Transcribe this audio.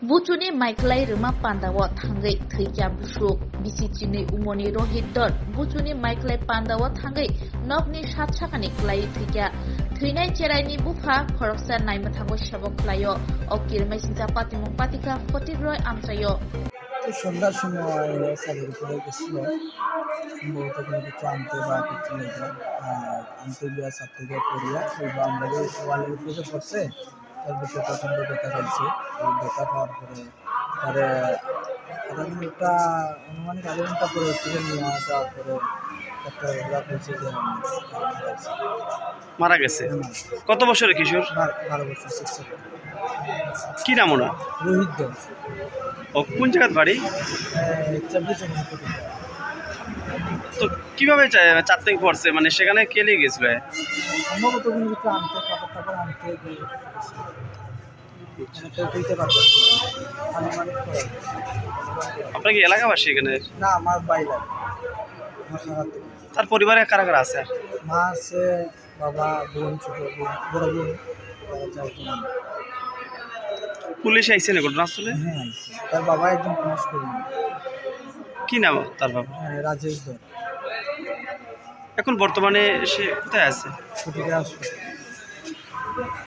Buchuni Michael Rima Pandawa Tangai Trija Busuk Bisichini Umoni Rohit Dot Buchuni Michael Pandawa Tangai Nokni Shatchakani Klai Trija Trinai Cheraini Bufa Koroksa Naimatango Shabok Klayo Okir Mesinta Patimong Patika Fotigroy Amtrayo সন্ধ্যার সময় সাদের উপরে গেছিল সম্ভবত কোনো কিছু আনতে বা কিছু লেগে আনতে গিয়া ছাত্রীকে পড়িয়া ওই বাউন্ডারি ওয়ালের উপরে পড়ছে। তার বিষয়ে প্রচণ্ড ব্যথা ফেলছে। এই ব্যথা পাওয়ার পরে তারে একটা আনুমানিক আধা ঘন্টা পরে হসপিটাল নিয়ে যাওয়ার পরে ডাক্তাররা বলছে যে মারা গেছে। কত বছরের কিশোর? 12 বছর 6 কি নাম ওনার? রোহিত দল। ও কোন জায়গার বাড়ি? 24 তো কিভাবে চারতে পড়ছে, মানে সেখানে কে নিয়ে গেছিল? সম্ভবত কোনো কিছু আনতে কাপড় আনতে গিয়ে দিতে পারবে আনুমানিক করে। আপনার কি এলাকাবাসী এখানে? না, আমার বাইরে আমার খাবার থেকে। তার পরিবারে কারা কারা আছে? মা আছে, বাবা, বোন, ছোট বোন, বড় বোন, চারজন। পুলিশ আইছে না ঘটনাস্থলে? হ্যাঁ আইছে। তার বাবা একজন পুলিশ কর্মী। কি নাম তার বাবা? রাজেশ দল। এখন বর্তমানে সে কোথায় আছে? ছুটিতে আসবে।